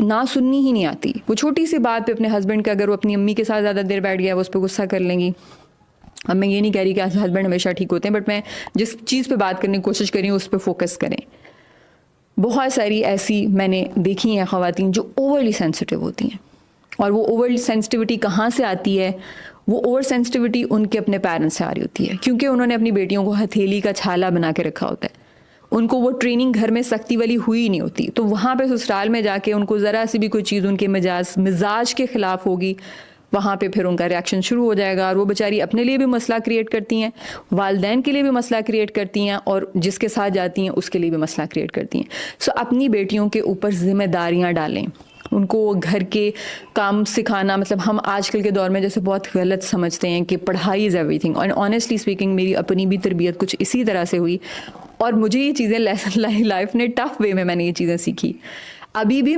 ना सुननी ही नहीं आती। वो छोटी सी बात पे अपने हस्बैंड का, अगर वो अपनी अम्मी के साथ ज़्यादा देर बैठ गया वो उस पर गुस्सा कर लेंगी। अब मैं ये नहीं कह रही कि हस्बैंड हमेशा ठीक होते हैं, बट मैं जिस चीज़ पे बात करने की कोशिश कर रही हूँ उस पर फोकस करें। बहुत सारी ऐसी मैंने देखी हैं ख़वातीन जो ओवरली सेंसिटिव होती हैं, और वो ओवर सेंसिटिविटी कहाँ से आती है? वो ओवर सेंसिटिविटी उनके अपने पेरेंट्स से आ रही होती है, क्योंकि उन्होंने अपनी बेटियों को हथेली का छाला बना के रखा होता है। उनको वो ट्रेनिंग घर में सख्ती वाली हुई नहीं होती, तो वहाँ पे ससुराल में जाके उनको ज़रा सी भी कोई चीज़ उनके मिजाज के ख़िलाफ़ होगी, वहाँ पे फिर उनका रिएक्शन शुरू हो जाएगा, और वो बेचारी अपने लिए भी मसला क्रिएट करती हैं, वालदैन के लिए भी मसला क्रिएट करती हैं, और जिसके साथ जाती हैं उसके लिए भी मसला क्रिएट करती हैं। सो अपनी बेटियों के ऊपर जिम्मेदारियाँ डालें, उनको घर के काम सिखाना। मतलब हम आजकल के दौर में जैसे बहुत गलत समझते हैं कि पढ़ाई इज़ एवरीथिंग, और ऑनेस्टली स्पीकिंग मेरी अपनी भी तरबियत कुछ इसी तरह से हुई, और मुझे ये चीज़ें लाइफ ने टफ वे में मैंने ये चीज़ें सीखी। अभी भी